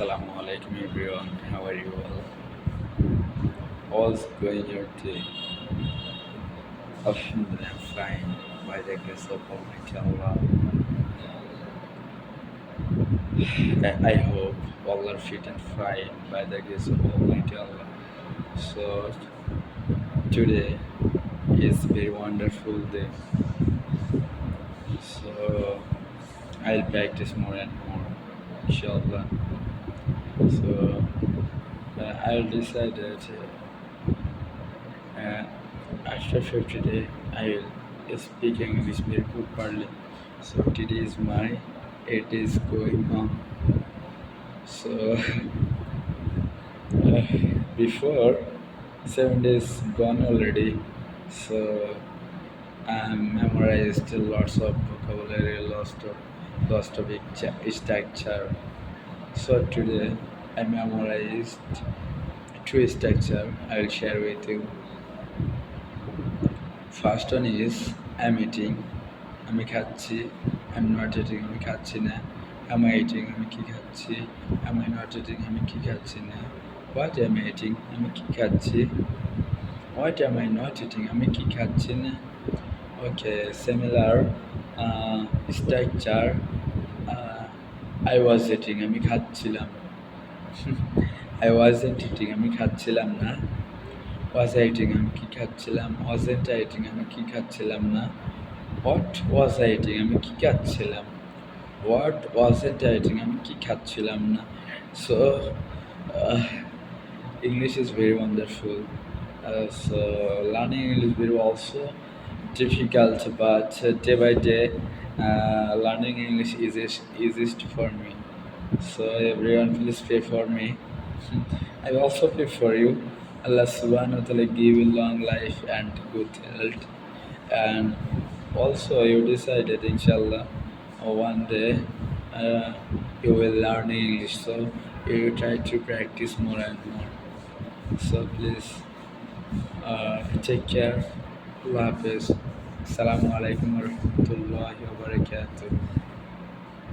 Assalamu alaikum everyone. How are you all? All's going your day. Alhamdulillah, I'm fine. By the grace of Almighty Allah. I hope all are fit and fine by the grace of Almighty Allah. So today is very wonderful day. So I'll practice more and more, inshallah. So I'll decide that uh, after 50 days I will speak English very properly. So today is my 8 days going on. So before 7 days gone already. So I memorized lots of vocabulary, lots of structure. So today I memorized two structure. I will share with you. First one is I'm eating, আমি খাচ্ছি, I'm not eating, আমি খাচ্ছি না, am I eating, আমি কি খাচ্ছি, am I not eating, আমি কি খাচ্ছি না, what am I eating, আমি কি খাচ্ছি, what am I not eating, আমি কি খাচ্ছি না. Okay, similar structure. uh, I was eating, আমি খাচ্ছিলাম. I wasn't eating, আমি খাচ্ছিলাম না. Was I eating, আমি কি খাচ্ছিলাম. Wasn't I eating, আমি কি খাচ্ছিলাম না. What was I eating, আমি কি খাচ্ছিলাম. What wasn't I eating, আমি কি খাচ্ছিলাম না. So uh, English is very wonderful. So learning English very also difficult, but day by day learning English is easiest for me. So everyone please pray for me. I also pray for you. Allah subhanahu wa ta'ala give you long life and good health. And also you decided inshallah one day you will learn English. So you try to practice more and more. So please take care. Allah Hafiz. Assalamu alaikum wa rahmatullahi wa barakatuh.